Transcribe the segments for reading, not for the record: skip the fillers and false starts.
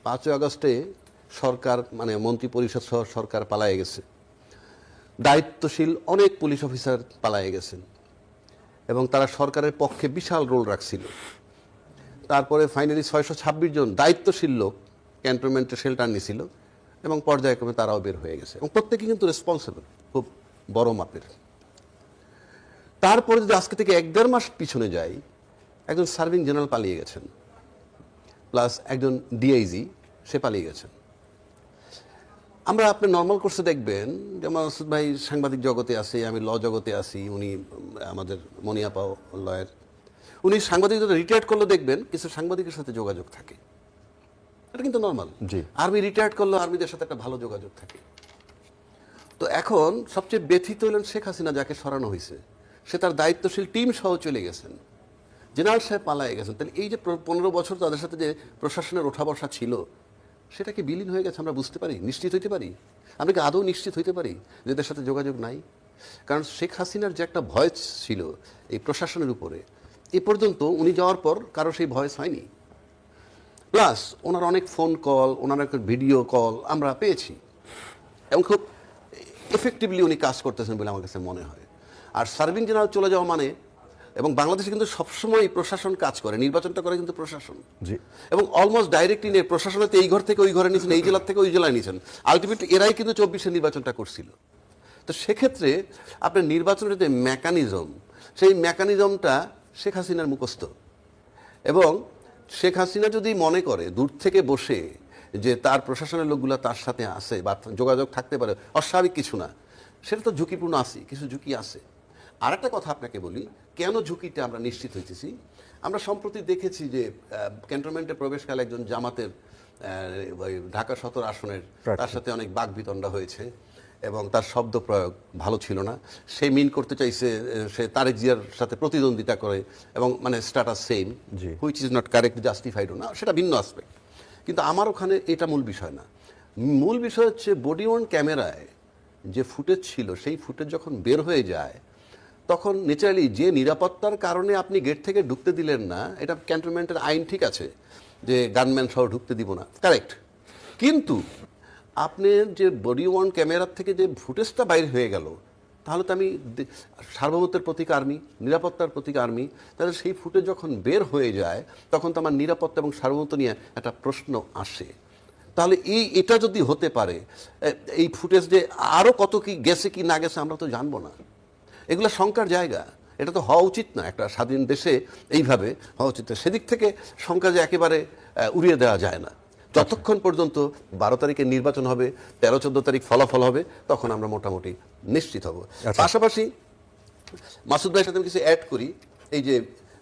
5ই আগস্টে সরকার মানে মন্ত্রী পরিষদ সহ সরকার পালায়ে গেছে, দায়িত্বশীল অনেক পুলিশ অফিসার পালায়ে গেছেন এবং তারা সরকারের পক্ষে বিশাল রোল রাখছিল। তারপরে ফাইনালি 626 জন দায়িত্বশীল লোক ক্যান্টনমেন্টে শেল্টার নিছিল এবং পর্যায়ক্রমে তারাও বের হয়ে গেছে এবং প্রত্যেকে কিন্তু রেসপন্সিবল, খুব বড় মাপের। তারপরে যদি আজকে থেকে 1-1.5 মাস পিছনে যাই, একজন সার্ভিং জেনারেল পালিয়ে গেছেন, প্লাস একজন ডিআইজি সে পালিয়ে গেছেন। আমরা আপনি নর্মাল কোর্সে দেখবেন যে মাসুদ ভাই সাংবাদিক জগতে আছে, আমি ল জগতে আছি, উনি আমাদের মনিয়াপাও লয়ার, উনি সাংবাদিকতা রিটায়ার্ড করলে দেখবেন কিছু সাংবাদিকের সাথে যোগাযোগ থাকে, এটা কিন্তু নর্মাল। আর্মি রিটায়ার্ড করলে আর্মিদের সাথে একটা ভালো যোগাযোগ থাকে। তো এখন সবচেয়ে ব্যথিত হলেন শেখ হাসিনা, যাকে সরানো হয়েছে সে তার দায়িত্বশীল টিম সহ চলে গেছেন, জেনারেল সাহেব পালায়ে গেছেন। তাহলে এই যে 15 বছর তাদের সাথে যে প্রশাসনের ওঠা বসা ছিল সেটা কি বিলীন হয়ে গেছে? আমরা বুঝতে পারি, নিশ্চিত হইতে পারি? আমরা কি আদৌ নিশ্চিত হইতে পারি যে এদের সাথে যোগাযোগ নাই? কারণ শেখ হাসিনার যে একটা ভয়েস ছিল এই প্রশাসনের উপরে, এ পর্যন্ত উনি যাওয়ার পর কারো সেই ভয়েস হয়নি। প্লাস ওনার অনেক ফোন কল, ওনার একটা ভিডিও কল আমরা পেয়েছি এবং খুব এফেক্টিভলি উনি কাজ করতেছেন বলে আমার কাছে মনে হয়। আর সার্ভিং জেনারেল চলে যাওয়া মানে, এবং বাংলাদেশে কিন্তু সবসময় প্রশাসন কাজ করে, নির্বাচনটা করে কিন্তু প্রশাসন, এবং অলমোস্ট ডাইরেক্টলি নিয়ে প্রশাসনে এই ঘর থেকে ওই ঘরে নিয়েছেন, এই জেলার থেকে ওই জেলায় নিয়েছেন, আলটিমেটলি এরাই কিন্তু 24-এর নির্বাচনটা করছিল। তো সেক্ষেত্রে আপনার নির্বাচনের যে মেকানিজম, সেই মেকানিজমটা শেখ হাসিনার মুখস্থ। এবং শেখ হাসিনা যদি মনে করে দূর থেকে বসে যে তার প্রশাসনের লোকগুলো তার সাথে আছে বা যোগাযোগ থাকতে পারে, অস্বাভাবিক কিছু না, সেটা তো ঝুঁকিপূর্ণ আছে, কিছু ঝুঁকি আছে। আর একটা কথা আপনাকে বলি, কেন ঝুঁকিটা আমরা নিশ্চিত হইতেছি। আমরা সম্প্রতি দেখেছি যে ক্যান্টনমেন্টে প্রবেশকালে একজন জামাতের ঢাকা 17 আসনের তার সাথে অনেক বাকবিতণ্ডা হয়েছে এবং তার শব্দ প্রয়োগ ভালো ছিল না। সে মিন করতে চাইছে সে তারেক জিয়ার সাথে প্রতিদ্বন্দ্বিতা করে এবং মানে status same, which is not correct, জাস্টিফাইডও না, সেটা ভিন্ন আসপেক্ট। কিন্তু আমার ওখানে এটা মূল বিষয় না। মূল বিষয় হচ্ছে বডি ওয়ার্ন ক্যামেরায় যে ফুটেজ ছিল, সেই ফুটেজ যখন বের হয়ে যায় তখন ন্যাচারালি যে নিরাপত্তার কারণে আপনি গেট থেকে ঢুকতে দিলেন না, এটা ক্যান্টনমেন্টের আইন ঠিক আছে যে গানম্যান সহ ঢুকতে দিব না, কারেক্ট। কিন্তু আপনার যে বডি ওয়ার্ন ক্যামেরার থেকে যে ফুটেজটা বাইরে হয়ে গেল, তাহলে তো আমি সার্বভৌমত্বের প্রতীক আর্মি, নিরাপত্তার প্রতীক আর্মি, তাহলে সেই ফুটেজ যখন বের হয়ে যায় তখন তো আমার নিরাপত্তা এবং সার্বভৌমত্ব নিয়ে একটা প্রশ্ন আসে। তাহলে এটা যদি হতে পারে, এই ফুটেজ যে আরও কত কি গেছে কি না গেছে আমরা তো জানবো না, এগুলো শঙ্কার জায়গা। এটা তো হওয়া উচিত না, একটা স্বাধীন দেশে এইভাবে হওয়া উচিত না। সেদিক থেকে শঙ্কা যে একেবারে উড়িয়ে দেওয়া যায় না। যতক্ষণ পর্যন্ত 12 তারিখে নির্বাচন হবে, 13-14 তারিখ ফলাফল হবে, তখন আমরা মোটামুটি নিশ্চিত হব। পাশাপাশি মাসুদ ভাইয়ের সাথে আমি কিছু অ্যাড করি। এই যে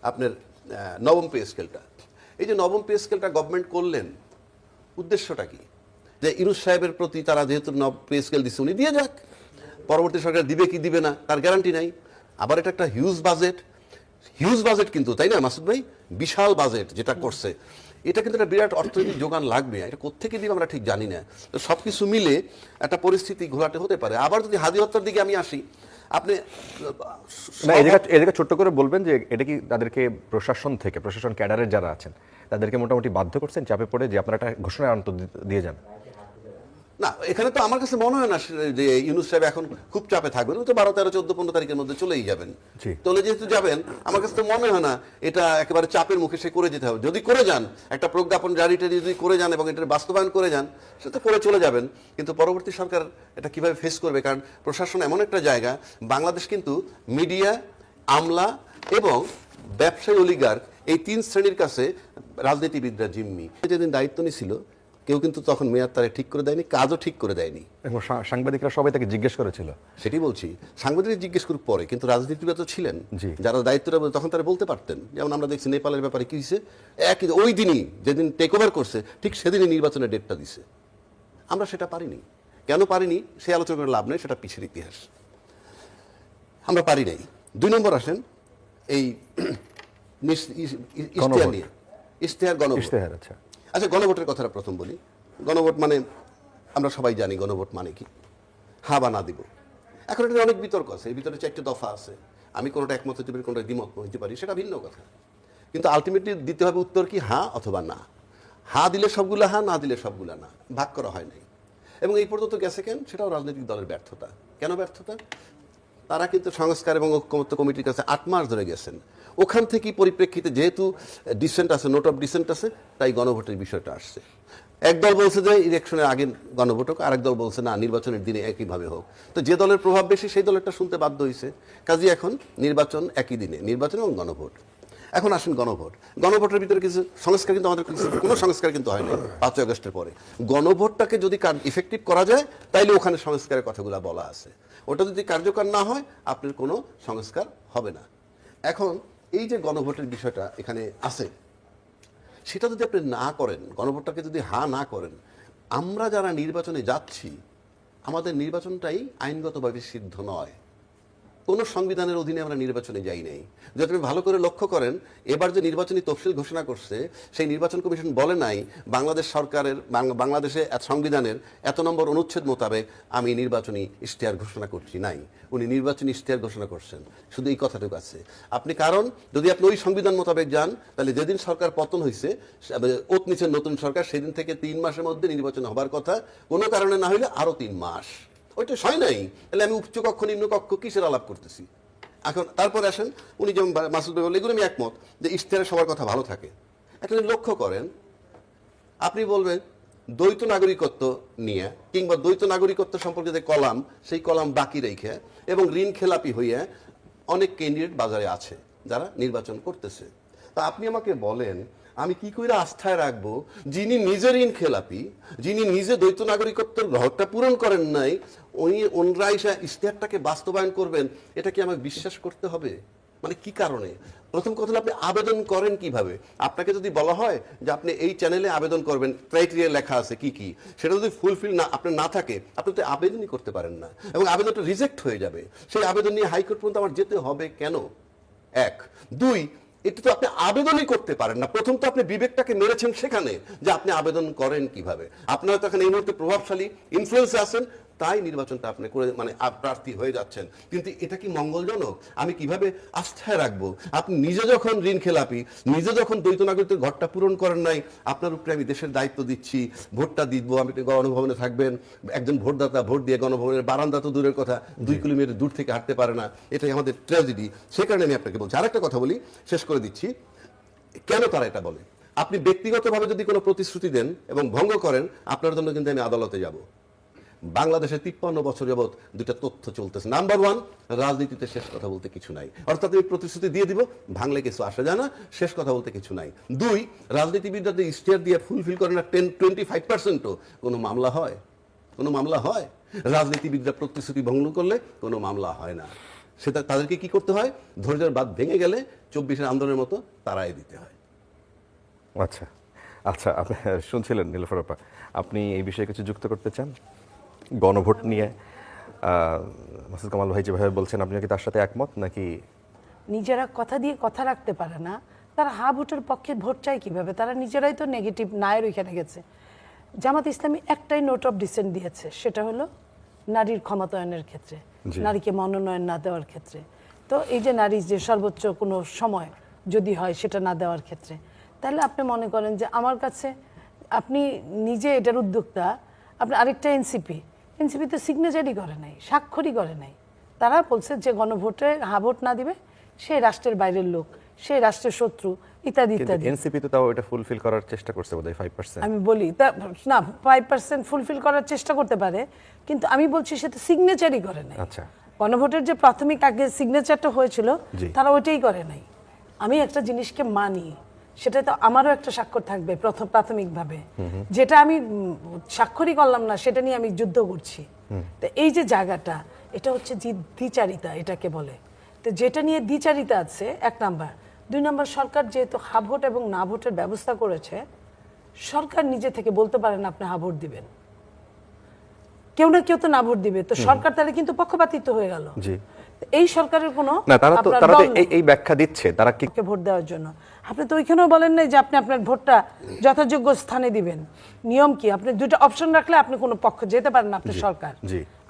আপনার নবম পে স্কেলটা, এই যে নবম পে স্কেলটা গভর্নমেন্ট করলেন, উদ্দেশ্যটা কি? যে ইউনূস সাহেবের প্রতি তারা যেহেতু নব পে স্কেল দিচ্ছে, উনি দিয়ে যাক, পরবর্তী সরকার দিবে কি দিবে না তার গ্যারান্টি নাই। আবার এটা একটা হিউজ বাজেট কিন্তু, তাই না মাসুদ ভাই? বিশাল বাজেট যেটা করছে, এটা কিন্তু একটা বিরাট অর্থনৈতিক যোগান লাগবে। এটা কোত্থেকে দিবে আমরা ঠিক জানি না। তো সব কিছু মিলে একটা পরিস্থিতি ঘোলাটে হতে পারে। আবার যদি হাদি হত্যার দিকে আমি আসি, আপনি এদিকে ছোট্ট করে বলবেন যে এটা কি তাদেরকে প্রশাসন ক্যাডারের যারা আছেন তাদেরকে মোটামুটি বাধ্য করছেন চাপে পড়ে যে আপনারা একটা ঘোষণা অন্তত দিয়ে যান? না, এখানে তো আমার কাছে মনে হয় না যে ইউনূস সাহেব এখন খুব চাপে থাকবেন। তো 12, 13, 14, 15 তারিখের মধ্যে চলেই যাবেন। চলে যেহেতু যাবেন, আমার কাছে তো মনে হয় না এটা একেবারে চাপের মুখে সে করে যেতে হবে। যদি করে যান, একটা প্রজ্ঞাপন জারিটা যদি করে যান এবং এটার বাস্তবায়ন করে যান, সে তো করে চলে যাবেন। কিন্তু পরবর্তী সরকার এটা কিভাবে ফেস করবে? কারণ প্রশাসন এমন একটা জায়গা, বাংলাদেশ কিন্তু মিডিয়া, আমলা এবং ব্যবসায়ী অলিগার্ক, এই 3 শ্রেণীর কাছে রাজনীতিবিদরা জিম্মি। যেদিন দায়িত্ব নিয়েছিল কেউ কিন্তু তখন মেয়াদ তারা ঠিক করে দেয়নি, কাজও ঠিক করে দেয়নি। সাংবাদিকরা সবাই তাকে জিজ্ঞেস করেছিল, সেটি বলছি। সাংবাদিক জিজ্ঞেস করুক পরে, কিন্তু রাজনীতিবিদ তো ছিলেন যারা দায়িত্বটা তখন তারা বলতে পারতেন। যেমন আমরা দেখছি নেপালের ব্যাপারে কি হয়েছে, একই ওই দিনই যেদিন টেক ওভার করছে ঠিক সেদিনই নির্বাচনের ডেটটা দিছে। আমরা সেটা পারিনি। কেন পারিনি সে আলোচনা করে লাভ নেই, সেটা পিছের ইতিহাস। আমরা পারি নাই। 2 নম্বর আসেন এই ইশতেহার নিয়ে, ইশতেহার। আচ্ছা, গণভোটের কথাটা প্রথম বলি। গণভোট মানে আমরা সবাই জানি গণভোট মানে কি, হ্যাঁ বা না দিব। এখন এটা অনেক বিতর্ক আছে, এই ভিতরে 4টে দফা আছে। আমি কোনোটা একমত হতে পারি, কোনোটা দ্বিমত হতে পারি, সেটা ভিন্ন কথা। কিন্তু আলটিমেটলি দিতে হবে উত্তর কি হ্যাঁ অথবা না। হা দিলে সবগুলা হা, না দিলে সবগুলা না, ভাগ করা হয় নাই। এবং এই পর্যন্ত গেছে কেন? সেটাও রাজনৈতিক দলের ব্যর্থতা। কেন ব্যর্থতা? তারা কিন্তু সংস্কার এবং ঐক্যমত্য কমিটির কাছে 8 মাস ধরে গেছেন। ওখান থেকেই পরিপ্রেক্ষিতে যেহেতু ডিসেন্ট আছে, নোট অফ ডিসেন্ট আছে, তাই গণভোটের বিষয়টা আসছে। একদল বলছে যে ইলেকশনের আগে গণভোট হোক, আরেক দল বলছে না, নির্বাচনের দিনে একইভাবে হোক। তো যে দলের প্রভাব বেশি সেই দলেরটা শুনতে বাধ্য হয়েছে। কাজেই এখন নির্বাচন একই দিনে, নির্বাচন এবং গণভোট। এখন আসেন গণভোট। গণভোটের ভিতরে কিছু সংস্কার কিন্তু আমাদের কোনো সংস্কার কিন্তু হয় না 5 আগস্টের পরে। গণভোটটাকে যদি ইফেক্টিভ করা যায় তাইলে ওখানে সংস্কারের কথাগুলো বলা আছে। ওটা যদি কার্যকর না হয় আপনার কোনো সংস্কার হবে না। এখন এই যে গণভোটের বিষয়টা এখানে আছে, সেটা যদি আপনি না করেন, গণভোটটাকে যদি না করেন, আমরা যারা নির্বাচনে যাচ্ছি আমাদের নির্বাচনটাই আইনগতভাবে সিদ্ধ নয়। কোনো সংবিধানের অধীনে আমরা নির্বাচনে যাই নাই। যদি আপনি ভালো করে লক্ষ্য করেন, এবার যে নির্বাচনী তফসিল ঘোষণা করছে সেই নির্বাচন কমিশন বলে নাই বাংলাদেশ সরকারের বাংলাদেশে সংবিধানের এত নম্বর অনুচ্ছেদ মোতাবেক আমি নির্বাচনী ইশতেহার ঘোষণা করছি, নাই। উনি নির্বাচনী ইশতেহার ঘোষণা করছেন, শুধু এই কথাটুকু আছে। আপনি কারণ যদি আপনি ওই সংবিধান মোতাবেক যান, তাহলে যেদিন সরকার পতন হয়েছে, ওত নিচের নতুন সরকার, সেদিন থেকে 3 মাসের মধ্যে নির্বাচন হবার কথা, কোনো কারণে না হইলে আরো 3 মাস। ওইটা হয় নাই, তাহলে আমি উচ্চকক্ষ নিম্নকক্ষ কিসের আলাপ করতেছি? এখন তারপরে আসেন, উনি যেমন মাসুদ ভাই বললেন, এগুলো আমি একমত যে ইশতেহারে সবার কথা ভালো থাকে। একটা লক্ষ্য করেন, আপনি বলবেন দ্বৈত নাগরিকত্ব নিয়ে কিংবা দ্বৈত নাগরিকত্ব সম্পর্কে যে কলাম, সেই কলাম বাকি রেখে এবং ঋণ খেলাপি হইয়া অনেক ক্যান্ডিডেট বাজারে আছে যারা নির্বাচন করতেছে। তা আপনি আমাকে বলেন আমি কি করে আস্থায় রাখবো যিনি নিজে ঋণ খেলাপি, যিনি নিজে দ্বৈত নাগরিকত্বের ঘরটা পূরণ করেন নাই, ওনরা এসে ইশতেহারটাকে বাস্তবায়ন করবেন? এটা কি আমাকে বিশ্বাস করতে হবে? মানে কি কারণে? প্রথম কথা হলো আপনি আবেদন করেন কিভাবে? আপনাকে যদি বলা হয় যে আপনি এই চ্যানেলে আবেদন করবেন, ক্রাইটেরিয়া লেখা আছে কি কি, সেটা যদি ফুলফিল না আপনার না থাকে, আপনি তো আবেদনই করতে পারেন না এবং আবেদনটা রিজেক্ট হয়ে যাবে। সেই আবেদন নিয়ে হাইকোর্ট পর্যন্ত আমার যেতে হবে কেন? 1 2 এটা তো আপনি আবেদনই করতে পারেন না। প্রথম তো আপনি বিবেকটাকে মেরেছেন সেখানে যে আপনি আবেদন করেন কিভাবে। আপনারা তো এখন এই মুহূর্তে প্রভাবশালী ইনফ্লুয়েন্সে আছেন, তাই নির্বাচনটা আপনি করে মানে প্রার্থী হয়ে যাচ্ছেন। কিন্তু এটা কি মঙ্গলজনক? আমি কিভাবে আস্থায় রাখবো? আপনি নিজে যখন ঋণ খেলাপি, নিজে যখন দ্বৈত নাগরিকত্বের ঘরটা পূরণ করেন নাই, আপনার উপরে আমি দেশের দায়িত্ব দিচ্ছি, ভোটটা দিব, আমি গণভবনে থাকবেন, একজন ভোটদাতা ভোট দিয়ে গণভবনের বারান্দা তো দূরের কথা 2 কিলোমিটার দূর থেকে হাঁটতে পারে না, এটাই আমাদের ট্র্যাজেডি। সে কারণে আমি আপনাকে বলছি। আরেকটা কথা বলি, শেষ করে দিচ্ছি, কেন তারা এটা বলে। আপনি ব্যক্তিগতভাবে যদি কোনো প্রতিশ্রুতি দেন এবং ভঙ্গ করেন, আপনার জন্য কিন্তু আমি আদালতে যাব। বাংলাদেশে 53 বছর যাবৎ 2টা তথ্য চলতেছে। নাম্বার 1, রাজনীতিতে শেষ কথা বলতে কিছু নাই। অর্থাৎ আমি প্রতিশ্রুতি দিয়ে দিব, ভাঙলে কিছু আসে যায় না, শেষ কথা বলতে কিছু নাই। 2, রাজনীতিবিদরা যে ইশতেহার দিয়ে ফুলফিল করে না 25%ও, কোনো মামলা হয়? কোনো মামলা হয়? রাজনীতিবিদরা প্রতিশ্রুতি ভঙ্গ করলে কোনো মামলা হয় না। সেটা তাদেরকে কি করতে হয়? ধৈর্যের বাঁধ ভেঙে গেলে 24-এর আন্দোলনের মতো তারাই দিতে হয়। আচ্ছা আচ্ছা, আপনি শুনছিলেন নীলুফার আপা, আপনি এই বিষয়ে কিছু যুক্ত করতে চান? গণভোট নিয়ে মাসুদ কামাল ভাই যেভাবে বলছেন, আপনি কি তার সাথে একমত নাকি? নিজেরা কথা দিয়ে কথা রাখতে পারে না, তারা হা ভোটের পক্ষে ভোট চায় কিভাবে? তারা নিজেরাই তো নেগেটিভ নায়ের ওইখানে গেছে। জামাত ইসলামী একটাই নোট অফ ডিসেন্ট দিয়েছে, সেটা হলো নারীর ক্ষমতায়নের ক্ষেত্রে, নারীকে মনোনয়ন না দেওয়ার ক্ষেত্রে। তো এই যে নারী যে সর্বোচ্চ কোনো সময় যদি হয় সেটা না দেওয়ার ক্ষেত্রে, তাহলে আপনি মনে করেন যে আমার কাছে আপনি নিজে এটার উদ্যোক্তা, আপনি আরেকটা এনসিপি তো সিগনেচারই করে নাই, স্বাক্ষরই করে নাই। তারা বলছে যে গণভোটে হা ভোট না দিবে সে রাষ্ট্রের বাইরের লোক, সে রাষ্ট্রের শত্রু, ইত্যাদি ইত্যাদি। এনসিপি তো তাও এটা ফুলফিল করার চেষ্টা করছে বোধহয় 5%। আমি বলি তা না, 5% ফুলফিল করার চেষ্টা করতে পারে, কিন্তু আমি বলছি সে তো সিগনেচারই করে নাই। আচ্ছা, গণভোটের যে প্রাথমিক আগে সিগনেচারটা হয়েছিল তারা ওইটাই করে নাই। আমি একটা জিনিসকে মানি, সেটা তো আমারও একটা স্বাক্ষর থাকবে প্রাথমিকভাবে, যেটা আমি স্বাক্ষরই করলাম না সেটা নিয়ে আমি যুদ্ধ করছি। তো এই যে জায়গাটা, এটা হচ্ছে দ্বিচারিতা এটাকে বলে। তো যেটা নিয়ে দ্বিচারিতা আছে 1 নাম্বার। 2 নাম্বার, সরকার যেহেতু হা ভোট এবং না ভোটের ব্যবস্থা করেছে, সরকার নিজে থেকে বলতে পারে না আপনি হা ভোট দিবেন, কেউ না কেউ তো না ভোট দিবে। তো সরকার তাহলে কিন্তু পক্ষপাতিত্ব হয়ে গেল। এই সরকারের কোনো না, তারা তো এই ব্যাখ্যা দিচ্ছে তারা কি ভোট দেওয়ার জন্য। আপনি তো ওইখানেও বলেন নাই যে আপনি আপনার ভোটটা যথাযোগ্য স্থানে দিবেন। নিয়ম কি? আপনি 2টা অপশন রাখলে আপনি কোনো পক্ষ যেতে পারেন না, আপনি সরকার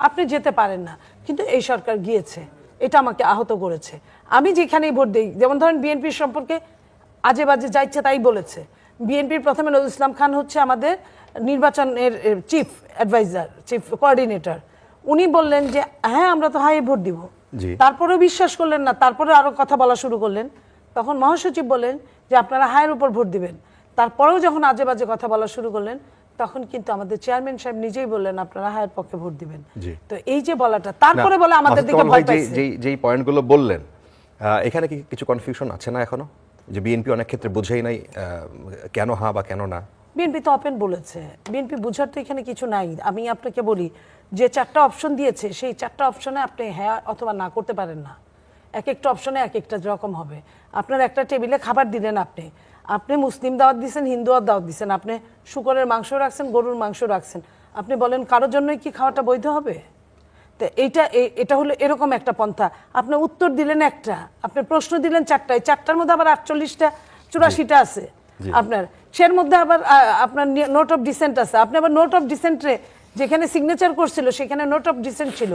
আপনি যেতে পারেন না। কিন্তু এই সরকার গিয়েছে, এটা আমাকে আহত করেছে। আমি যেখানেই ভোট দিই, যেমন ধরেন বিএনপির সম্পর্কে আজে বাজে যা ইচ্ছা তাই বলেছে, বিএনপির প্রথমে নজরুল ইসলাম খান হচ্ছে আমাদের নির্বাচনের চিফ অ্যাডভাইজার, চিফ কোঅর্ডিনেটর। উনি বললেন যে হ্যাঁ আমরা তো হাই ভোট দিব, জি। তারপরেও বিশ্বাস করলেন না, তারপরে আরো কথা বলা শুরু করলেন। তখন মহাসচিব বললেন যে আপনারা হায়ের উপর ভোট দিবেন, তারপরেও যখন আজে বাজে কথা বলা শুরু করলেন তখন কিন্তু আমাদের চেয়ারম্যান সাহেব নিজেই বললেন আপনারা হায়ের পক্ষে ভোট দিবেন। জি। তো এই যে বলাটা, তারপরে বলে আমাদের মাসুদ দিকে কামাল ভয় ভাই পাইছে। যেই পয়েন্টগুলো বললেন, এখানে কি কিছু কনফিউশন আছে না এখনো, যে বিএনপি অনেক ক্ষেত্রে বুঝেই নাই কেন হ্যাঁ বা কেন না? বিএনপি তো ওপেন বলেছে, বিএনপি বুঝার তো এখানে কিছু নাই। আমি আপনাকে বলি যে 4টা অপশন দিয়েছে, সেই 4টা অপশনে আপনি হ্যাঁ অথবা না করতে পারেন না। এক একটা অপশনে এক একটা রকম হবে। আপনার একটা টেবিলে খাবার দিলেন, আপনি মুসলিম দাওয়াত দিচ্ছেন, হিন্দু দাওয়াত দিচ্ছেন, আপনি শুকরের মাংস রাখছেন, গরুর মাংস রাখছেন, আপনি বলেন কারোর জন্যই কি খাওয়াটা বৈধ হবে? তো এটা হলো এরকম একটা পন্থা। আপনি উত্তর দিলেন একটা, আপনি প্রশ্ন দিলেন 4টায়, 4টার মধ্যে আবার 48টা 84টা আছে আপনার, সের মধ্যে আবার আপনার নোট অফ ডিসেন্ট আছে। আপনি আবার নোট অফ ডিসেন্টে যেখানে সিগনেচার করছিল সেখানে নোট অফ ডিসেন্ট ছিল,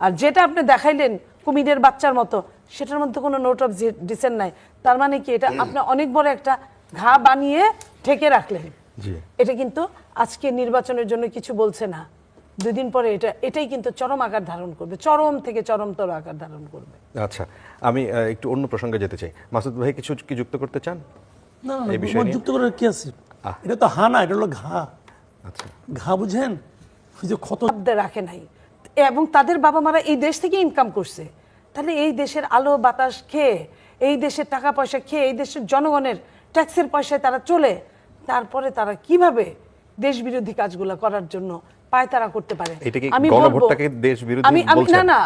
আর যেটা আপনি দেখাইলেন কুমিরের বাচ্চার মতো সেটার মধ্যে কোনো নোট অফ ডিসেন্ট নাই। তার মানে কি, এটা আপনি অনেক বড় একটা ঘা বানিয়ে ঢেকে রাখলেন। এটা কিন্তু আজকে নির্বাচনের জন্য কিছু বলছে না, 2 দিন পরে এটাই কিন্তু চরম আকার ধারণ করবে, চরম থেকে চরমতর আকার ধারণ করবে। আচ্ছা, আমি একটু অন্য প্রসঙ্গে যেতে চাই। মাসুদ ভাই কিছু কি যুক্ত করতে চান? না না, এই বিষয় নিয়ে? যুক্ত করার কি আছে? এটা তো হা না, এটা হলো ঘা। আচ্ছা, ঘা বুঝেন, ওই যে ক্ষত শব্দে রাখে নাই, এবং তাদের বাবা মারা এই দেশ থেকে ইনকাম করছে। তাহলে এই দেশের আলো বাতাস খেয়ে, এই দেশের টাকা পয়সা খেয়ে, এই দেশের জনগণের ট্যাক্সের পয়সায় তারা চলে, তারপরে তারা কিভাবে দেশ বিরোধী কাজগুলো করার জন্য পায়তারা করতে পারে? এটা কি আমি বলবো, গণভোটটাকে দেশ বিরোধী আমি বলছেন? না,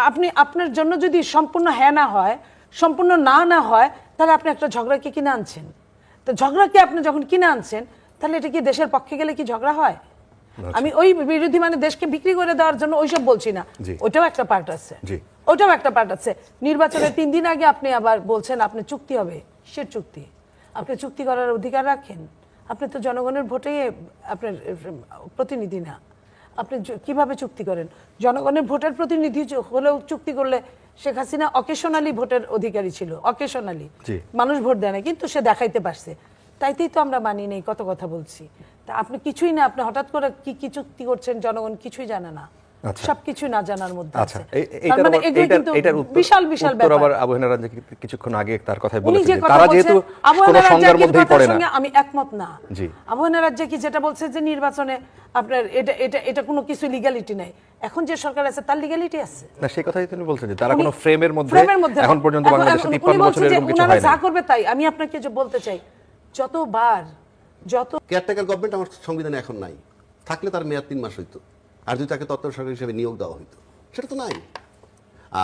আপনি আপনার জন্য যদি সম্পূর্ণ হ্যাঁ না হয়, সম্পূর্ণ না হয়, তাহলে আপনি একটা ঝগড়াকে কিনে আনছেন। তো ঝগড়াকে আপনি যখন কিনে আনছেন, তাহলে এটা কি দেশের পক্ষে গেলে কি ঝগড়া হয়? আমি ওই বিরোধী মানে দেশকে বিক্রি করে দেওয়ার জন্য ওইসব বলছি না, ওইটাও একটা পার্ট আছে। ওইটাও একটা পার্ট আছে। নির্বাচনের 3 দিন আগে আপনি আবার বলছেন আপনি চুক্তি হবে, সে চুক্তি আপনি চুক্তি করার অধিকার রাখেন? আপনি তো জনগণের ভোটে আপনার প্রতিনিধি না, আপনি কিভাবে চুক্তি করেন? জনগণের ভোটের প্রতিনিধি হলেও চুক্তি করলে শেখ হাসিনা অকেশনালি ভোটের অধিকারী ছিল, অকেশনালি মানুষ ভোট দেয় না, কিন্তু সে দেখাইতে পারছে। তাইতেই তো আমরা মানি নেই, কত কথা বলছি। তা আপনি কিছুই না, আপনি হঠাৎ করে কি চুক্তি করছেন জনগণ কিছুই জানে না, সবকিছু না জানার মধ্যে আছে। তার মানে এগুলো কিন্তু বিশাল বিশাল ব্যাপার। আবার আবহাওয়া রাজ্য কিছুক্ষণ আগে তার কথাই বলেছেন, তারা যেহেতু কোনো সংজ্ঞার মধ্যেই পড়ে না। আমি একমত না। আবহাওয়া রাজ্য কি যেটা বলছে যে নির্বাচনে আপনার এটা কোনো কিছু লিগ্যালিটি নাই, এখন যে সরকার আছে তার লিগ্যালিটি আছে না, সেই কথাই তিনি বলছেন যে তারা কোনো ফ্রেমের মধ্যে এখন পর্যন্ত বাংলাদেশে 53 বছরের এরকম কিছু হয় না। যা করবে তাই। আমি আপনাকে যে বলতে চাই, যত কেয়ারটেকার গভর্নমেন্ট আমার সংবিধানে এখন নাই, থাকলে তার মেয়াদ 3 মাস হইতো, আর যদি তাকে তত্ত্বাবধায়ক সরকার হিসেবে নিয়োগ দেওয়া হইতো, সেটা তো নাই।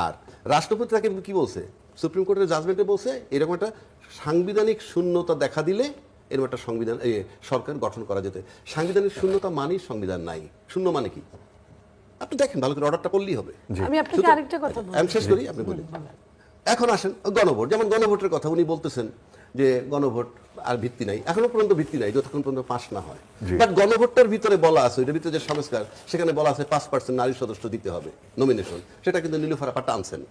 আর রাষ্ট্রপতি তাকে কি বলছে, সুপ্রিম কোর্টের জাজমেন্টে বলছে এরকম একটা সাংবিধানিক শূন্যতা দেখা দিলে এরকম একটা সরকার গঠন করা যেতে। সাংবিধানিক শূন্যতা মানেই সংবিধান নাই। শূন্য মানে কি আপনি দেখেন, ভালো করে অর্ডারটা করলেই হবে। আমি আপনাকে আরেকটা কথা বলি, আমি শেষ করি, আপনি বলি। এখন আসেন গণভোট, যেমন গণভোটের কথা উনি বলতেছেন যে গণভোট আর ভিত্তি নাই, এখনো পর্যন্ত ভিত্তি নাই যতক্ষণ পর্যন্ত পাস না হয়। বাট গণভোটটার ভিতরে বলা আছে, এটার ভিতরে যে সংস্কার, সেখানে বলা আছে 5% নারী সদস্য দিতে হবে নমিনেশন, সেটা কিন্তু নীলুফার আপা টানছেন।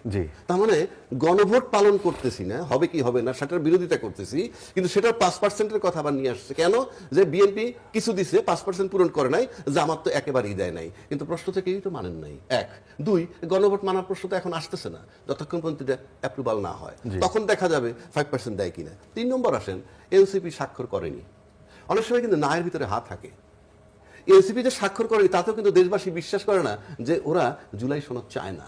তার মানে গণভোট পালন করতেছি না, হবে কি হবে না সেটার বিরোধিতা করতেছি, কিন্তু সেটার 5%-এর কথা আবার নিয়ে আসছে কেন? যে বিএনপি কিছু দিছে, 5% পূরণ করে নাই, জামাত তো একেবারেই দেয় নাই, কিন্তু প্রশ্ন থেকেই তো মানেন নাই। 1, 2, গণভোট মানার প্রশ্ন তো এখন আসতেছে না যতক্ষণ পর্যন্ত অ্যাপ্রুভাল না হয়, তখন দেখা যাবে 5% দেয় কিনা। 3 নম্বর আসেন, এনসিপি স্বাক্ষর করেনি। অনেক সময় কিন্তু নায়ের ভিতরে হাত থাকে। এনসিপি যে স্বাক্ষর করেনি তাতেও কিন্তু দেশবাসী বিশ্বাস করে না যে ওরা জুলাই সনদ চায় না।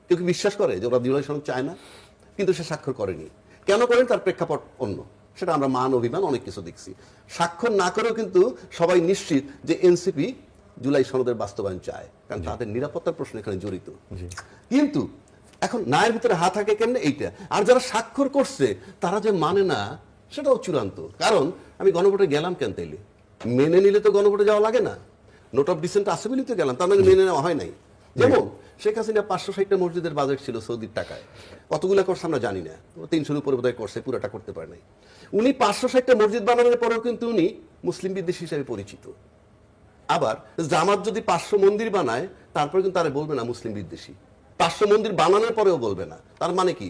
কেউ কি বিশ্বাস করে যে ওরা জুলাই সনদ চায় না? কিন্তু সে স্বাক্ষর করেনি। কেন করেন তার প্রেক্ষাপট অন্য, সেটা আমরা মান অভিমান অনেক কিছু দেখছি। স্বাক্ষর না করেও কিন্তু সবাই নিশ্চিত যে এনসিপি জুলাই সনদের বাস্তবায়ন চায়, কারণ তাদের নিরাপত্তার প্রশ্ন এখানে জড়িত। কিন্তু এখন নায়ের ভিতরে হাত থাকে কেমনে এইটা, আর যারা স্বাক্ষর করছে তারা যে মানে না সেটাও চূড়ান্ত। কারণ আমি গণভোটে গেলাম কেন তাইলে? মেনে নিলে তো গণভোটে যাওয়া লাগে না, নোট অফ ডিসেন্ট আছে বলেই তো গেলাম, তার মানে মেনে নেওয়া হয় নাই। যেমন শেখ হাসিনা 560টা মসজিদের বাজেট ছিল সৌদির টাকায়, কতগুলো করছে আমরা জানি না, 300-এর উপরে বোধহয় করছে, পুরোটা করতে পারে নাই। উনি 560টা মসজিদ বানানোর পরেও কিন্তু উনি মুসলিম বিদ্বেষী হিসেবে পরিচিত। আবার জামাত যদি 500 মন্দির বানায় তারপরে কিন্তু তারা বলবে না মুসলিম বিদ্বেষী, 500 মন্দির বানানোর পরেও বলবে না। তার মানে কি,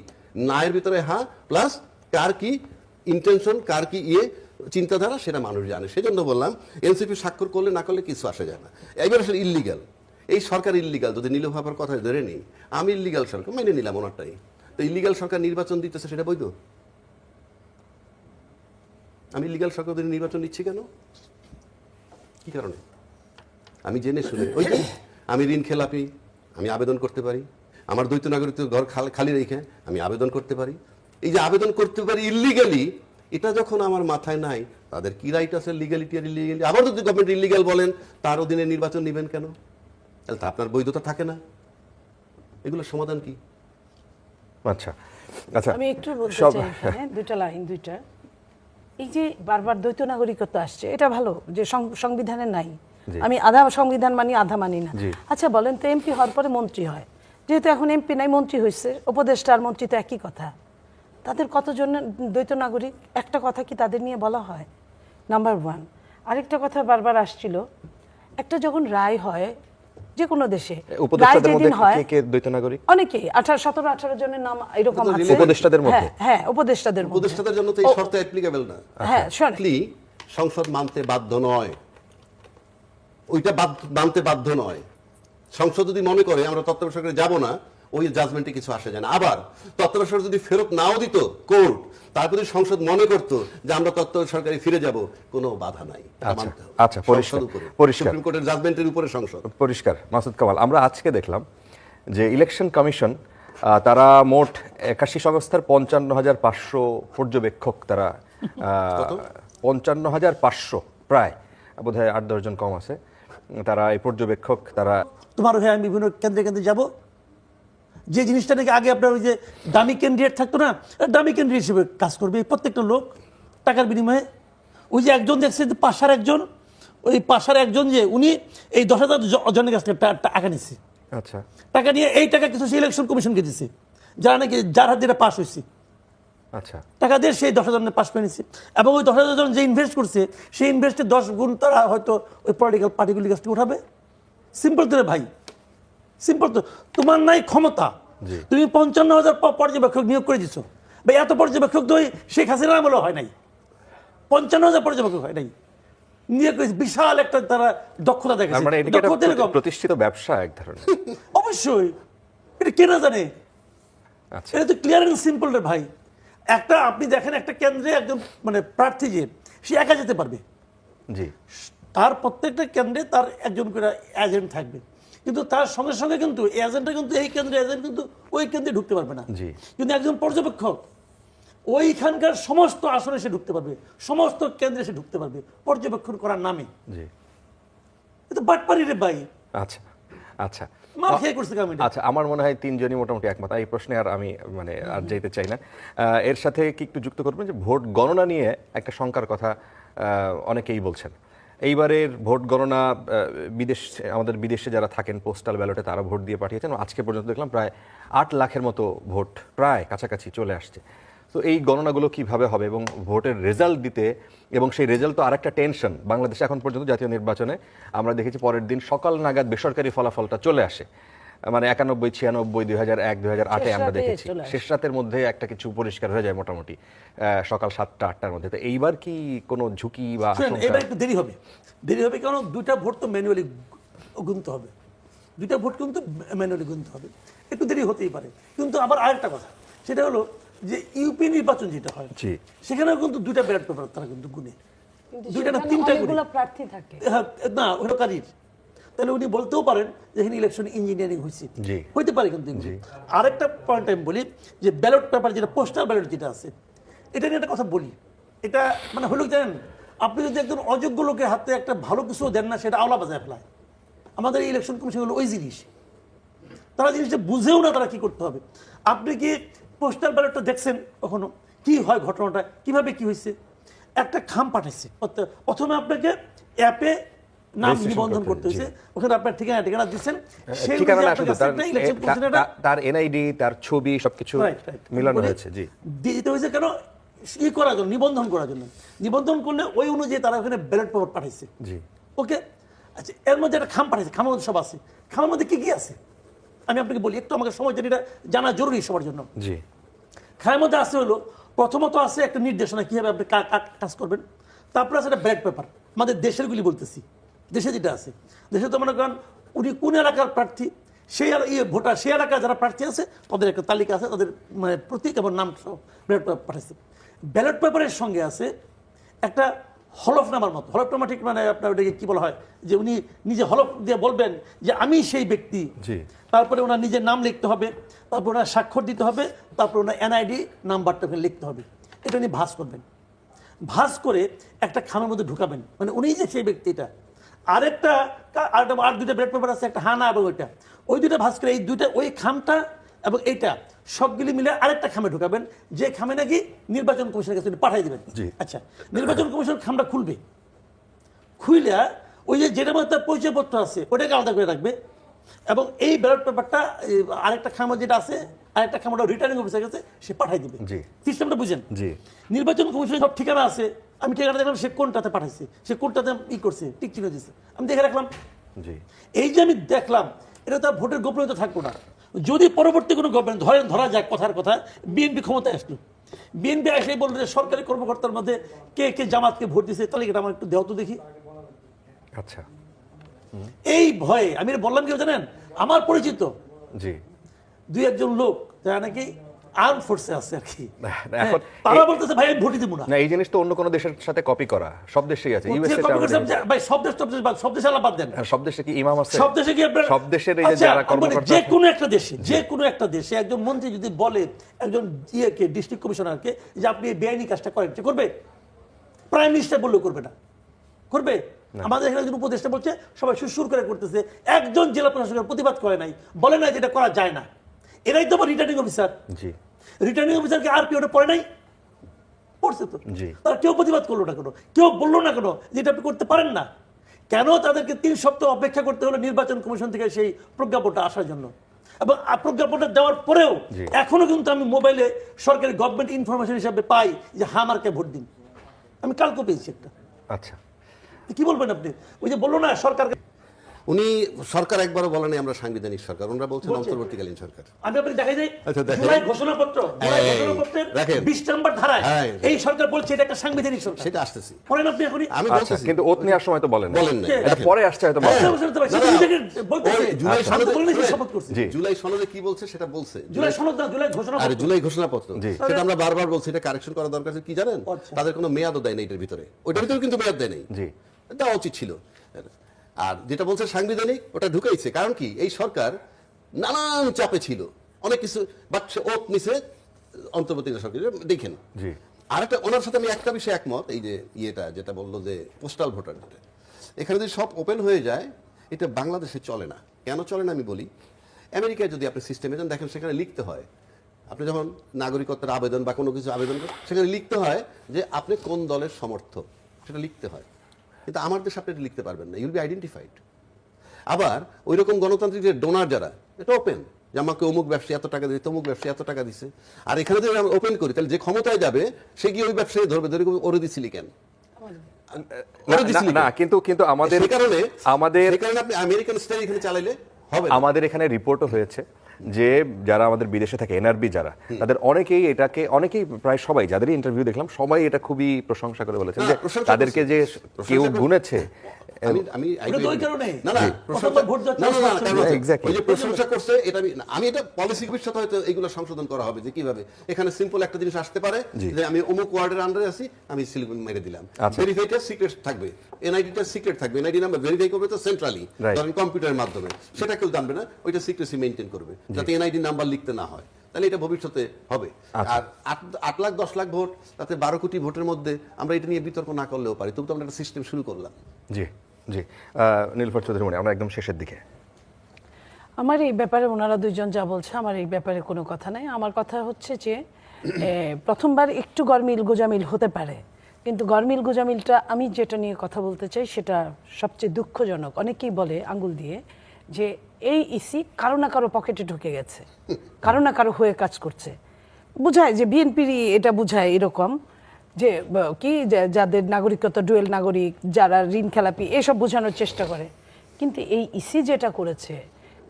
নায়ের ভিতরে হ্যাঁ প্লাস কার কি ইন্টেনশন, কার কি চিন্তাধারা সেটা মানুষ জানে। সেজন্য বললাম এনসিপি স্বাক্ষর করলে না করলে কিছু আসে যায় না। এবার আসলে ইল্লিগাল, এই সরকার ইল্লিগাল, যদি নীলফামারীর কথা ধরে নিই, আমি ইল্লিগাল সরকার মেনে নিলাম ওনারটাই, তো ইল্লিগাল সরকার নির্বাচন দিতেছে সেটা বৈধ? আমি ইল্লিগাল সরকার নির্বাচন নিচ্ছি কেন, কি কারণে? আমি জেনে শুনে ওই যে আমি ঋণ খেলাপি, আমি আবেদন করতে পারি। আমার দ্বৈত নাগরিকত্ব ঘর খালি রেখে আমি আবেদন করতে পারি। এই যে আবেদন করতে পারি ইল্লিগালি, এটা যখন আমার মাথায় নাই, তাদের কি রাইট আছে লিগালিটি আর ইলিগালি? আবার যদি গভর্নমেন্ট ইল্লিগাল বলেন, তার অধীনে নির্বাচন নেবেন কেন? তাহলে তো আপনার বৈধতা থাকে না। এগুলোর সমাধান কি? আচ্ছা আচ্ছা, আমি একটু বলতে চাই এখানে দুইটা লাইন। এই যে বারবার দ্বৈত নাগরিকত্ব আসছে, এটা ভালো যে সংবিধানে নাই। আমি আধা সংবিধান মানি, আধা মানি না। আচ্ছা বলেন তো, এমপি হওয়ার পরে মন্ত্রী হয়, যেহেতু এখন এমপি নাই মন্ত্রী হয়েছে, উপদেষ্টা আর মন্ত্রী তো একই কথা। তাদের কতজন দ্বৈত নাগরিক, একটা কথা কি তাদের নিয়ে বলা হয়? Number one. আরেকটা কথা বারবার আসছিল, একটা যখন রায় হয় যে কোনো দেশে, রায় যেদিন হয় দ্বৈত নাগরিক অনেকেই 17-18 জনের নাম এরকম আছে উপদেষ্টাদের মধ্যে। হ্যাঁ, উপদেষ্টাদের মধ্যে। উপদেষ্টাদের জন্য তো এই শর্ত অ্যাপ্লিকেবল না। হ্যাঁ, সংসদ মানতে বাধ্য নয়, ওইটা মানতে বাধ্য নয়। সংসদ যদি মনে করে আমরা তত্ত্বাবধায়ক সরকারে যাব না, ওই জাজমেন্টে কিছু আসে যায় না। আবার তত্ত্বাবধায়ক সরকার যদি ফেরত নাও দিত কোর্ট, তারপর যদি সংসদ মনে করতো যে আমরা তত্ত্বাবধায়ক সরকারে ফিরে যাব, কোনো বাধা নাই। আচ্ছা, পরিষ্কার, সুপ্রিম কোর্টের জাজমেন্টের উপরে সংসদ পরিষ্কার। মাসুদ কামাল, আমরা আজকে দেখলাম যে ইলেকশন কমিশন তারা মোট 81 সংস্থার 55,500 পর্যবেক্ষক, তারা 55,500, প্রায় বোধহয় 8-10 জন কম আছে, তারা এই পর্যবেক্ষক, তারা তোমার হয়ে আমি বিভিন্ন কেন্দ্রে কেন্দ্রে যাব, যে জিনিসটা নাকি আগে আপনার ওই যে দামি ক্যান্ডিডেট থাকতো না, দামি ক্যান্ডিডেট হিসেবে কাজ করবে এই প্রত্যেকটা লোক টাকার বিনিময়ে। ওই যে একজন দেখছে যে পাশার একজন, ওই পাশার একজন যে উনি এই 10,000 জনের কাছ থেকে টাকা নিচ্ছে। আচ্ছা, টাকা নিয়ে এই টাকা কিছু ইলেকশন কমিশনকে দিচ্ছে, যারা নাকি যার হাত দিয়ে পাস হয়েছে। আচ্ছা, টাকা দিয়ে সেই 10,000 জনের পাস করে নিচ্ছে, এবং ওই 10,000 জন যে ইনভেস্ট করছে সেই ইনভেস্টের 10 গুণ তারা হয়তো ওই পলিটিক্যাল পার্টিগুলির কাছ থেকে উঠাবে। সিম্পল তো ভাই, সিম্পল তো। তোমার নাই ক্ষমতা, তুমি 55,000 পর্যবেক্ষক নিয়োগ করে দিচ্ছ ভাই। এত পর্যবেক্ষক তো শেখ হাসিনার আমলেও হয় নাই, 55,000 পর্যবেক্ষক হয় নাই, নিয়োগ করেছে। বিশাল একটা তারা দক্ষতা দেখেছে। মানে এটা একটা প্রতিষ্ঠিত ব্যবসা এক ধরনের। অবশ্যই, এটা কে না জানে? আচ্ছা, এটা তো ক্লিয়ার এন্ড সিম্পল রে ভাই। একটা আপনি দেখেন একটা কেন্দ্রে একজন মানে প্রার্থী যে সে একা যেতে পারবে, জি, তার প্রত্যেকটা কেন্দ্রে তার একজন করে এজেন্ট থাকবে, কিন্তু তার সঙ্গে সঙ্গে কিন্তু এজেন্টটা কিন্তু এই কেন্দ্রে এজেন্ট কিন্তু ওই কেন্দ্রে ঢুকতে পারবে না। জি, কিন্তু একজন পর্যবেক্ষক ওইখানকার সমস্ত আসনে সে ঢুকতে পারবে, সমস্ত কেন্দ্রে সে ঢুকতে পারবে পর্যবেক্ষণ করার নামে। জি, এটা বাটপারি রে ভাই। আচ্ছা আচ্ছা মার খেয়ে করছে কাম এটা। আচ্ছা, আমার মনে হয় তিনজনই মোটামুটি একমত এই প্রশ্নে, আর আমি মানে আর যেতে চাই না। এর সাথে কি একটু যুক্ত করবেন যে ভোট গণনা নিয়ে একটা শঙ্কার কথা অনেকেই বলছেন। এইবারের ভোট গণনা আমাদের বিদেশে যারা থাকেন পোস্টাল ব্যালটে তারা ভোট দিয়ে পাঠিয়েছেন। আজকে পর্যন্ত দেখলাম প্রায় 8 লাখের মতো ভোট প্রায় কাছাকাছি চলে আসছে। তো এই গণনাগুলো কিভাবে হবে এবং ভোটের রেজাল্ট দিতে, এবং সেই রেজাল্ট তো আরেকটা টেনশন বাংলাদেশে এখন পর্যন্ত জাতীয় নির্বাচনে আমরা দেখেছি পরের দিন সকাল নাগাদ বেসরকারি ফলাফলটা চলে আসে, মানে 91, 96, 2001, 2008 আমরা দেখেছি শেষ রাতের মধ্যে একটা কিছু পরিষ্কার হয়ে যায় মোটামুটি সকাল 7টা-8টার মধ্যে। তো এইবার কি কোনো ঝুঁকি বা এবার একটু দেরি হবে, কারণ দুইটা ভোট তো ম্যানুয়ালি গুনতে হবে, দুইটা ভোট কিন্তু ম্যানুয়ালি গুনতে হবে, একটু দেরি হতেই পারে। কিন্তু আবার আরেকটা কথা, সেটা হলো যে ইউপি নির্বাচন যেটা হয় সেখানেও কিন্তু দুইটা ব্যালট পেপার তারা কিন্তু গুনে, দুইটা না তিনটা গুনে প্রার্থী থাকে না, ওটা কারির। তাহলে উনি বলতেও পারেন যে এখানে ইলেকশন ইঞ্জিনিয়ারিং হয়েছে, হইতে পারে। কিন্তু আরেকটা পয়েন্ট আমি বলি যে ব্যালট পেপার যেটা পোস্টাল ব্যালট যেটা আছে, এটা নিয়ে একটা কথা বলি। এটা মানে হলো জানেন, আপনি যদি একজন অযোগ্য লোকের হাতে একটা ভালো কিছু দেন না, সেটা আওলা বাজায় ফেলায়। আমাদের এই ইলেকশন কমিশন হলো ওই জিনিস, তারা জিনিসটা বুঝেও না তারা কি করতে হবে। আপনি কি পোস্টাল ব্যালটটা দেখছেন কখনো? কি হয় ঘটনাটা, কিভাবে কি হয়েছে? একটা খাম পাঠাইছে, প্রথমে আপনাকে অ্যাপে নাম নিবন্ধন করতে হয়েছে, ওখানে আপনার ঠিকানা দিচ্ছেন, তার এনআইডি, তার ছবি সবকিছু মিলানো হয়েছে। জি, দিতে হয়েছে কেন? ই করার জন্য, নিবন্ধন করার জন্য। নিবন্ধন করলে ওই অনুযায়ী তারা ওখানে ব্যালট পেপার পাঠাইছে। জি, ওকে। আচ্ছা, এর মধ্যে একটা খাম পাঠাইছে, খামের মধ্যে সব আছে। খামের মধ্যে কি কি আছে আমি আপনাকে বলি, একটু আমাকে সময় দেন, এটা জানা জরুরি সবার জন্য। জি, খামের মধ্যে আছে হলো প্রথমত আছে একটা নির্দেশনা কিভাবে আপনি কাজ করবেন। তারপরে আছে একটা ব্যালট পেপার, আমাদের দেশেরগুলি বলতেছি, দেশে যেটা আছে, দেশে তো মনে করেন উনি কোন এলাকার প্রার্থী, সেই ভোটার সেই এলাকায় যারা প্রার্থী আছে তাদের একটা তালিকা আছে, তাদের মানে প্রতীক এবং নাম সহ ব্যালট পেপার পাঠাইছে। ব্যালট পেপারের সঙ্গে আছে একটা হলফনামার মতো, হলফনামা ঠিক মানে আপনার ওটাকে কি বলা হয়, যে উনি নিজে হলফ দিয়ে বলবেন যে আমি সেই ব্যক্তি। তারপরে ওনার নিজের নাম লিখতে হবে, তারপর ওনার স্বাক্ষর দিতে হবে, তারপর ওনার এনআইডি নাম্বারটা ওখানে লিখতে হবে। এটা উনি ভাঁজ করবেন, ভাঁজ করে একটা খামের মধ্যে ঢুকাবেন, মানে উনি যে সেই ব্যক্তিটা। আর দুইটা ব্যালট পেপার আছে, একটা হানা এবং ওইটা, ওই দুইটা ভাঁজ করে এই দুইটা ওই খামটা এবং এইটা সবগুলি মিলে আরেকটা খামে ঢুকাবেন, যে খামে নাকি নির্বাচন কমিশনের কাছে পাঠিয়ে দেবেন। আচ্ছা, নির্বাচন কমিশন খামটা খুলবে, খুইলা ওই যে যেটা মধ্যে তার পরিচয়পত্র আছে ওটাকে আলাদা করে রাখবে, এবং এই ব্যালট পেপারটা আরেকটা খামা যেটা আছে, আরেকটা খামাটা রিটার্নিং অফিসার কাছে সে পাঠিয়ে দেবে। সিস্টেমটা বুঝেন? নির্বাচন কমিশনের সব ঠিকানা আছে, আমি ঠিকানা দেখলাম সে কোনটাতে পাঠাইছে, সে কোনটাতে করছে, টিক চিহ্ন দিচ্ছে, আমি দেখে রাখলাম। এই যে আমি দেখলাম, এটা তো ভোটের গোপনীয়তা থাকবো না। যদি পরবর্তী কোনো গভর্নমেন্ট ধরা যায়, কথার কথা বিএনপি ক্ষমতায় আসলো, বিএনপি এসে বললো যে সরকারি কর্মকর্তার মধ্যে কে কে জামাতকে ভোট দিচ্ছে, তাহলে এটা আমার একটু দেহ তো দেখি। আচ্ছা, এই ভয়ে আমি বললাম কি জানেন, আমার পরিচিত দুই একজন লোক যারা নাকি আর্ম ফোর্সে আছে আর কি, তারা বলতেছে ভাই আমি ভোটই দিব না। এই জিনিস তো অন্য কোনো দেশের সাথে কপি করা, সব দেশেই আছে। ভাই সব দেশ আলাদা দেন, সব দেশে কি ইমাম আছে? সব দেশে কি সব দেশের এই যে যারা কর্মকর্তা, যে কোনো একটা দেশে একজন মন্ত্রী যদি বলে একজন ডিস্ট্রিক্ট কমিশনারকে যে আপনি বেআইনি কাজটা করেন, সে করবে? প্রাইম মিনিস্টার বললেও করবে না, করবে? আমাদের এখানে একজন উপদেষ্টা বলছে, সবাই সুর করে করতেছে, একজন জেলা প্রশাসকের প্রতিবাদ করে নাই, বলে নাই যেটা করা যায় না। এরাই তো রিটার্নিং অফিসার। রিটার্নিং অফিসারকে আর কি ওটা পড়ে নাই? পড়ছে তো। তারা কেউ প্রতিবাদ করলো না কেন, কেউ বললো না কেন যে এটা আপনি করতে পারেন না? কেন তাদেরকে 3 সপ্তাহ অপেক্ষা করতে হলো নির্বাচন কমিশন থেকে সেই প্রজ্ঞাপনটা আসার জন্য? এবং প্রজ্ঞাপনটা দেওয়ার পরেও এখনো কিন্তু আমি মোবাইলে সরকারি গভর্নমেন্ট ইনফরমেশন হিসাবে পাই যে হামারকে ভোট দিন। আমি কালকে পেয়েছি একটা। আচ্ছা, কি বলবেন আপনি? ওই যে বললো না সরকার, উনি সরকার একবারও বলেনি আমরা সাংবিধানিক সরকার, ওনারা বলছেন অন্তর্বর্তীকালীন সরকার। আমি আপনাকে দেখাই যাই, জুলাই ঘোষণাপত্রের 20 নম্বর ধারায় এই সরকার বলছে এটা একটা সাংবিধানিক সরকার। সেটা আসতেছি, পড়েন আপনি এখনই। আমি বলছি কিন্তু ওত নেওয়ার সময় তো বলেন না, এটা পরে আসছে হয়তো। জুলাই সনদে কি বলছে সেটা বলছে, জুলাই সনদ না, জুলাই ঘোষণাপত্র। আরে জুলাই ঘোষণাপত্র, সেটা আমরা বারবার বলছি, এটা কারেকশন করা দরকার। কি জানেন, তাদের কোনো মেয়াদও দেয় না এটার ভিতরে, ওইটার ভিতরে কিন্তু মেয়াদ দেয় নাই, দেওয়া উচিত ছিল। আর যেটা বলছে সাংবিধানিক, ওটা ঢুকাইছে। কারণ কি, এই সরকার নানান চাপে ছিল, অনেক কিছু বাচ্চা ওত নিছে অন্তর্বর্তীকালীন সরকার। দেখেন, আর একটা ওনার সাথে আমি একটা বিষয়ে একমত, এই যে যেটা বললো যে পোস্টাল ভোটার, যেটা এখানে যদি সব ওপেন হয়ে যায়, এটা বাংলাদেশে চলে না। কেন চলে না আমি বলি। আমেরিকায় যদি আপনি সিস্টেমে যান, দেখেন সেখানে লিখতে হয়, আপনি যখন নাগরিকত্বের আবেদন বা কোনো কিছু আবেদন করেন, সেখানে লিখতে হয় যে আপনি কোন দলের সমর্থক, সেটা লিখতে হয়। কিন্তু আমার দেশে আপনি লিখতে পারবেন না, ইউল বি আইডেন্টিফাইড। আবার ওই রকম গণতান্ত্রিক যে ডোনার যারা, এটা ওপেন, যে আমাকে অমুক ব্যবসায়ী এত টাকা দিচ্ছে, তমুক ব্যবসায়ী এত টাকা দিচ্ছে। আর এখানে যদি আমরা ওপেন করি, তাহলে যে ক্ষমতায় যাবে সে গিয়ে ওই ব্যবসায়ী ধরবে, ওরে দিছিলি কেন? না, কিন্তু আমাদের আপনি আমেরিকান স্টাইল এখানে চালাইলে হবে। আমাদের এখানে রিপোর্টও হয়েছে যে যারা আমাদের বিদেশে থাকে, এনআরবি যারা, তাদের অনেকেই প্রায় সবাই যাদের ইন্টারভিউ দেখলাম, সবাই এটা খুবই প্রশংসা করে বলেছেন যে তাদেরকে যে কেউ গুনেছে। আমি এটা পলিসি ভবিষ্যৎ হয়তো এগুলো সংশোধন করা হবে, যে কিভাবে এখানে সিম্পল একটা জিনিস আসতে পারে, যে আমি অমুক ওয়ার্ডের আন্ডারে আছি, আমি সিলিকন মেরে দিলাম। ভেরিফাইটা সিক্রেট থাকবে, এনআইডিটা সিক্রেট থাকবে, এনআইডি নাম্বার ভেরিফাই করবে তো সেন্ট্রালি, ধরেন কম্পিউটারের মাধ্যমে, সেটা কেউ জানবে না, ওইটা সিক্রেসি মেইনটেইন করবে যাতে এনআইডি নাম্বার লিখতে না হয়। তাহলে এটা ভবিষ্যতে হবে। আর 8 লাখ 10 লাখ ভোট, তাতে 12 কোটি ভোটের মধ্যে আমরা এটা নিয়ে বিতর্ক না করলেও পারি, তবু তো আমরা একটা সিস্টেম শুরু করলাম। জি জি, নীলুফার চৌধুরী, আমরা একদম শেষের দিকে। আমার এই ব্যাপারে ওনারা দুইজন যা বলছে, আমার এই ব্যাপারে কোনো কথা নাই। আমার কথা হচ্ছে যে প্রথমবার একটু গরমিল গোজামিল হতে পারে, কিন্তু গরমিল গোজামিলটা আমি যেটা নিয়ে কথা বলতে চাই সেটা সবচেয়ে দুঃখজনক। অনেকেই বলে আঙ্গুল দিয়ে যে এই ইসি কারো না কারো পকেটে ঢুকে গেছে, কারো না কারো হয়ে কাজ করছে। বুঝায় যে বিএনপির এটা বুঝায় এরকম যে কি যাদের নাগরিকত্ব ডুয়েল নাগরিক, যারা ঋণ খেলাপি, এসব বোঝানোর চেষ্টা করে। কিন্তু এই ইসি যেটা করেছে,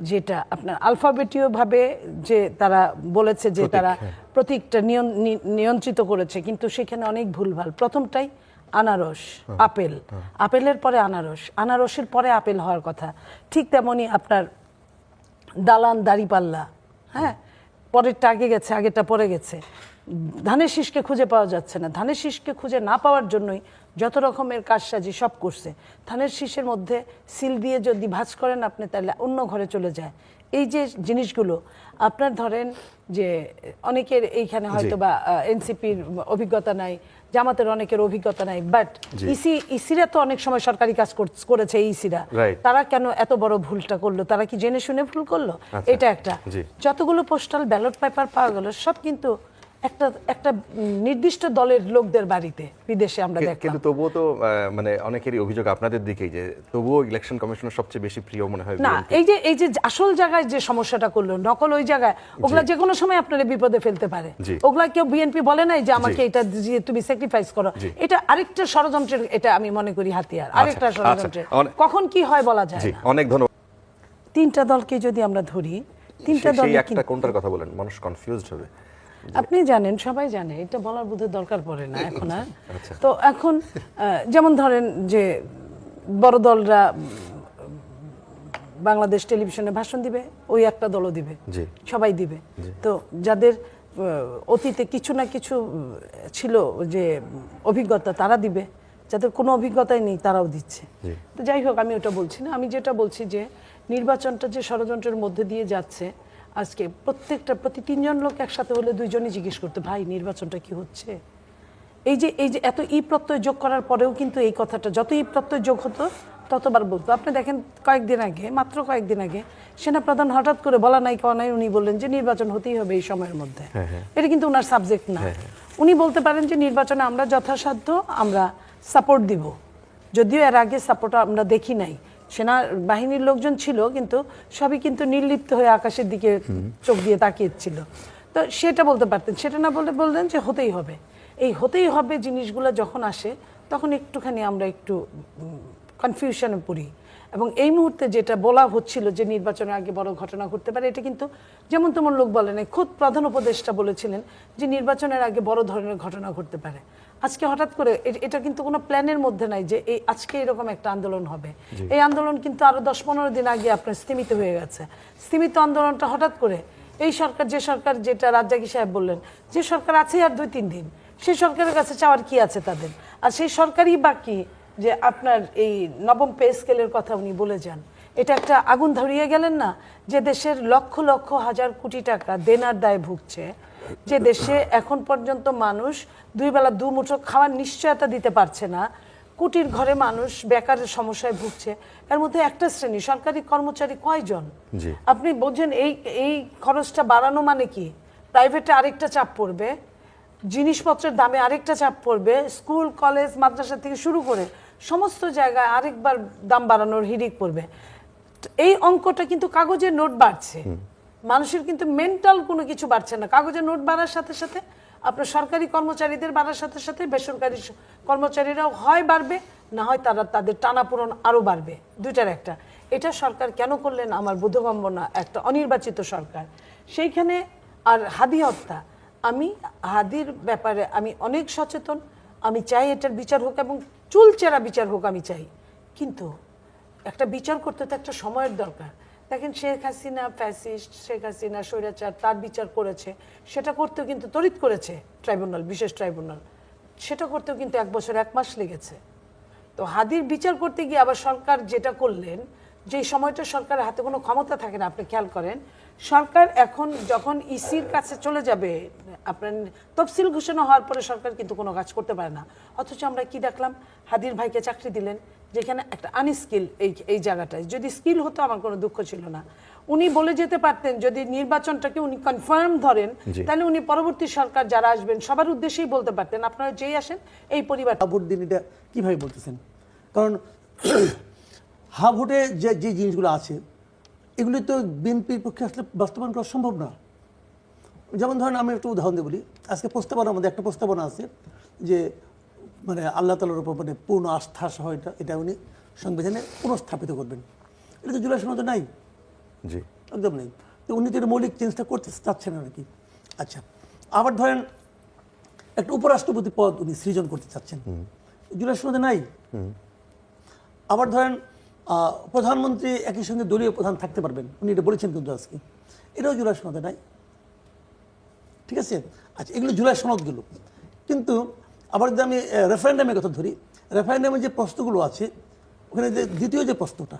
যেটা আপনার আলফাবেটীয়ভাবে যে তারা বলেছে যে তারা প্রতীকটা নিয়ন্ত্রিত করেছে, কিন্তু সেখানে অনেক ভুলভাল। প্রথমটাই আনারস, আপেল, আপেলের পরে আনারস, আনারসের পরে আপেল হওয়ার কথা। ঠিক তেমনি আপনার দালান দাড়িপাল্লা, হ্যাঁ, পরেরটা আগে গেছে, আগেরটা পরে গেছে। ধানের শীষকে খুঁজে পাওয়া যাচ্ছে না, ধানের শীষকে খুঁজে না পাওয়ার জন্যই যত রকমের কারসাজি সব করছে। ধানের শীষের মধ্যে সিল দিয়ে যদি ভাঁজ করেন আপনি, তাহলে অন্য ঘরে চলে যায়। এই যে জিনিসগুলো আপনার ধরেন যে অনেকের এইখানে হয়তো বা এনসিপির অভিজ্ঞতা নাই, জামাতের অনেকের অভিজ্ঞতা নাই, বাট ইসিরা তো অনেক সময় সরকারি কাজ করেছে। এই ইসিরা তারা কেন এত বড় ভুলটা করলো? তারা কি জেনে শুনে ভুল করলো? এটা একটা। যতগুলো পোস্টাল ব্যালট পেপার পাওয়া গেল সব কিন্তু একটা একটা নির্দিষ্ট দলের লোকদের বাড়িতে বিদেশে আমরা দেখলাম। কিন্তু তবুও তো মানে অনেকেরই অভিযোগ আপনাদের দিকেই, যে তবুও ইলেকশন কমিশনের সবচেয়ে বেশি প্রিয় মনে হয় না। এই যে আসল জায়গায় যে সমস্যাটা করলো, নকল ওই জায়গায়, ওগুলা যে কোনো সময় আপনারা বিপদে ফেলতে পারে। ওগুলা কেউ বিএনপি বলে নাই যে আমাকে এটা দিয়ে তুমি স্যাক্রিফাইস করো। এটা আরেকটা ষড়যন্ত্রের, এটা আমি মনে করি হাতিয়ার, আরেকটা ষড়যন্ত্রের। কখন কি হয় বলা যায় না। অনেক ধন্যবাদ। তিনটা দলকে যদি আমরা ধরি, তিনটা দল একটা কোনটার কথা বলেন, মানুষ কনফিউজড হবে। আপনি জানেন, সবাই জানে, এটা বলার বোধহয় দরকার পড়ে না এখন আর। তো এখন যেমন ধরেন যে বড় দলরা বাংলাদেশ টেলিভিশনে ভাষণ দিবে, ওই একটা দলও দিবে, সবাই দিবে। তো যাদের অতীতে কিছু না কিছু ছিল যে অভিজ্ঞতা, তারা দিবে। যাদের কোনো অভিজ্ঞতাই নেই তারাও দিচ্ছে। তো যাই হোক, আমি ওটা বলছি না। আমি যেটা বলছি যে নির্বাচনটা যে ষড়যন্ত্রের মধ্যে দিয়ে যাচ্ছে, আজকে প্রতি 3 জন লোক একসাথে হলে 2 জনই জিজ্ঞেস করতে, ভাই নির্বাচনটা কি হচ্ছে? এই যে এত ই প্রত্যয় যোগ করার পরেও কিন্তু এই কথাটা, যত ই প্রত্যয় যোগ হতো ততবার বলতো। আপনি দেখেন মাত্র কয়েকদিন আগে সেনাপ্রধান হঠাৎ করে বলা নাই কওয়া নাই উনি বললেন যে নির্বাচন হতেই হবে এই সময়ের মধ্যে। এটা কিন্তু ওনার সাবজেক্ট না। উনি বলতে পারেন যে নির্বাচনে আমরা যথাসাধ্য আমরা সাপোর্ট দিব, যদিও এর আগে সাপোর্ট আমরা দেখি নাই। সেনা বাহিনীর লোকজন ছিল, কিন্তু সবই কিন্তু নির্লিপ্ত হয়ে আকাশের দিকে চোখ দিয়ে তাকিয়েছিল। তো সেটা বলতে পারতেন, সেটা না বলে বললেন যে হতেই হবে। এই হতেই হবে জিনিসগুলো যখন আসে তখন একটুখানি আমরা একটু কনফিউশনে পড়ি। এবং এই মুহূর্তে যেটা বলা হচ্ছিল যে নির্বাচনের আগে বড় ঘটনা ঘটতে পারে, এটা কিন্তু যেমন তেমন লোক বলে নাই। খোদ প্রধান উপদেষ্টা বলেছিলেন যে নির্বাচনের আগে বড় ধরনের ঘটনা ঘটতে পারে। আজকে হঠাৎ করে এটা কিন্তু কোনো প্ল্যানের মধ্যে নাই যে এই আজকে এরকম একটা আন্দোলন হবে। এই আন্দোলন কিন্তু আরো 10-15 দিন আগে আপনার স্থিমিত হয়ে গেছে। স্থিমিত আন্দোলনটা হঠাৎ করে এই সরকার, যে সরকার, যেটা রাজ্জাকি সাহেব বললেন, যে সরকার আছে আর 2-3 দিন, সেই সরকারের কাছে চাওয়ার কি আছে তাদের? আর সেই সরকারই বাকি যে আপনার এই নবম পে স্কেলের কথা উনি বলে যান। এটা একটা আগুন ধরিয়ে গেলেন না, যে দেশের লক্ষ লক্ষ হাজার কোটি টাকা দেনার দায়ে ভুগছে, যে দেশে এখন পর্যন্ত মানুষ 2 বেলা 2 মুঠো খাওয়ার নিশ্চয়তা দিতে পারছে না, কোটির ঘরে মানুষ বেকারের সমস্যায় ভুগছে। এর মধ্যে একটা শ্রেণী সরকারি কর্মচারী কয়জন? আপনি বোঝেন এই খরচটা বাড়ানো মানে কি? প্রাইভেটে আরেকটা চাপ পড়বে, জিনিসপত্রের দামে আরেকটা চাপ পড়বে, স্কুল কলেজ মাদ্রাসা থেকে শুরু করে সমস্ত জায়গায় আরেকবার দাম বাড়ানোর হিড়িক পড়বে। এই অঙ্কটা কিন্তু কাগজের নোট বাড়ছে, মানুষের কিন্তু মেন্টাল কোনো কিছু বাড়ছে না। কাগজের নোট বাড়ার সাথে সাথে আপনার সরকারি কর্মচারীদের বাড়ার সাথে সাথে বেসরকারি কর্মচারীরাও হয় বাড়বে, না হয় তাদের টানাপূরণ আরও বাড়বে, দুইটার একটা। এটা সরকার কেন করলেন আমার বোধগম্য না, একটা অনির্বাচিত সরকার। সেইখানে আর হাদি হত্যা, আমি হাদির ব্যাপারে আমি অনেক সচেতন। আমি চাই এটার বিচার হোক এবং চুলচেরা বিচার হোক, আমি চাই। কিন্তু একটা বিচার করতে তো একটা সময়ের দরকার। দেখেন শেখ হাসিনা ফ্যাসিস্ট, শেখ হাসিনা স্বৈরাচার, তার বিচার করেছে, সেটা করতেও কিন্তু তড়িৎ করেছে ট্রাইব্যুনাল, বিশেষ ট্রাইব্যুনাল, সেটা করতেও কিন্তু 1 বছর 1 মাস লেগেছে। তো হাদির বিচার করতে গিয়ে আবার সরকার যেটা করলেন, যে সময়টা সরকারের হাতে কোনো ক্ষমতা থাকে না, আপনি খেয়াল করেন, সরকার এখন যখন ইসির কাছে চলে যাবে, আপনার তফসিল ঘোষণা হওয়ার পরে সরকার কিন্তু কোনো কাজ করতে পারে না। অথচ আমরা কি দেখলাম, হাদির ভাইকে চাকরি দিলেন, যেখানে একটা আনস্কিল এই জায়গাটায়। যদি স্কিল হতো আমার কোনো দুঃখ ছিল না। উনি বলে যেতে পারতেন, যদি নির্বাচনটাকে উনি কনফার্ম ধরেন, তাহলে উনি পরবর্তী সরকার যারা আসবেন সবার উদ্দেশ্যেই বলতে পারতেন, আপনারা যেই আসেন এই পরিবার। দিন এটা কীভাবে বলতেছেন? কারণ হাবুটে যে জিনিসগুলো আছে এগুলি তো বিএনপির পক্ষে আসলে বাস্তবায়ন করা সম্ভব না। যেমন ধরেন আমি একটা উদাহরণ দিয়ে বলি, আজকে প্রস্তাবনার মধ্যে একটা প্রস্তাবনা আছে যে মানে আল্লাহ তাআলার উপর মানে পূর্ণ আস্থা সহ এটা উনি সংবিধানে পুনঃস্থাপিত করবেন। এটা তো জুলাই সনদে নাই, জি একদম নেই। তো উনি তো মৌলিক চেঞ্জটা করতে চাচ্ছেন না নাকি? আচ্ছা, আবার ধরেন একটা উপরাষ্ট্রপতি পদ উনি সৃজন করতে চাচ্ছেন, জুলাই সনদে নাই। আবার ধরেন প্রধানমন্ত্রী একই সঙ্গে দলীয় প্রধান থাকতে পারবেন, উনি এটা বলেছেন কিন্তু আজকে, এটাও জুলাই সনদে নাই। ঠিক আছে, আচ্ছা এগুলো জুলাই সনদগুলো। কিন্তু আবার যদি আমি রেফারেন্ডামের কথা ধরি, রেফারেন্ডামের যে প্রশ্নগুলো আছে ওখানে যে দ্বিতীয় যে প্রশ্নটা,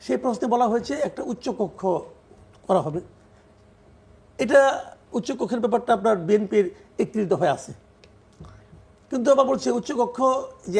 সেই প্রশ্নে বলা হয়েছে একটা উচ্চকক্ষ করা হবে। এটা উচ্চকক্ষের ব্যাপারটা আপনার বিএনপির 31 দফায় আছে, কিন্তু আবার বলছে উচ্চকক্ষ যে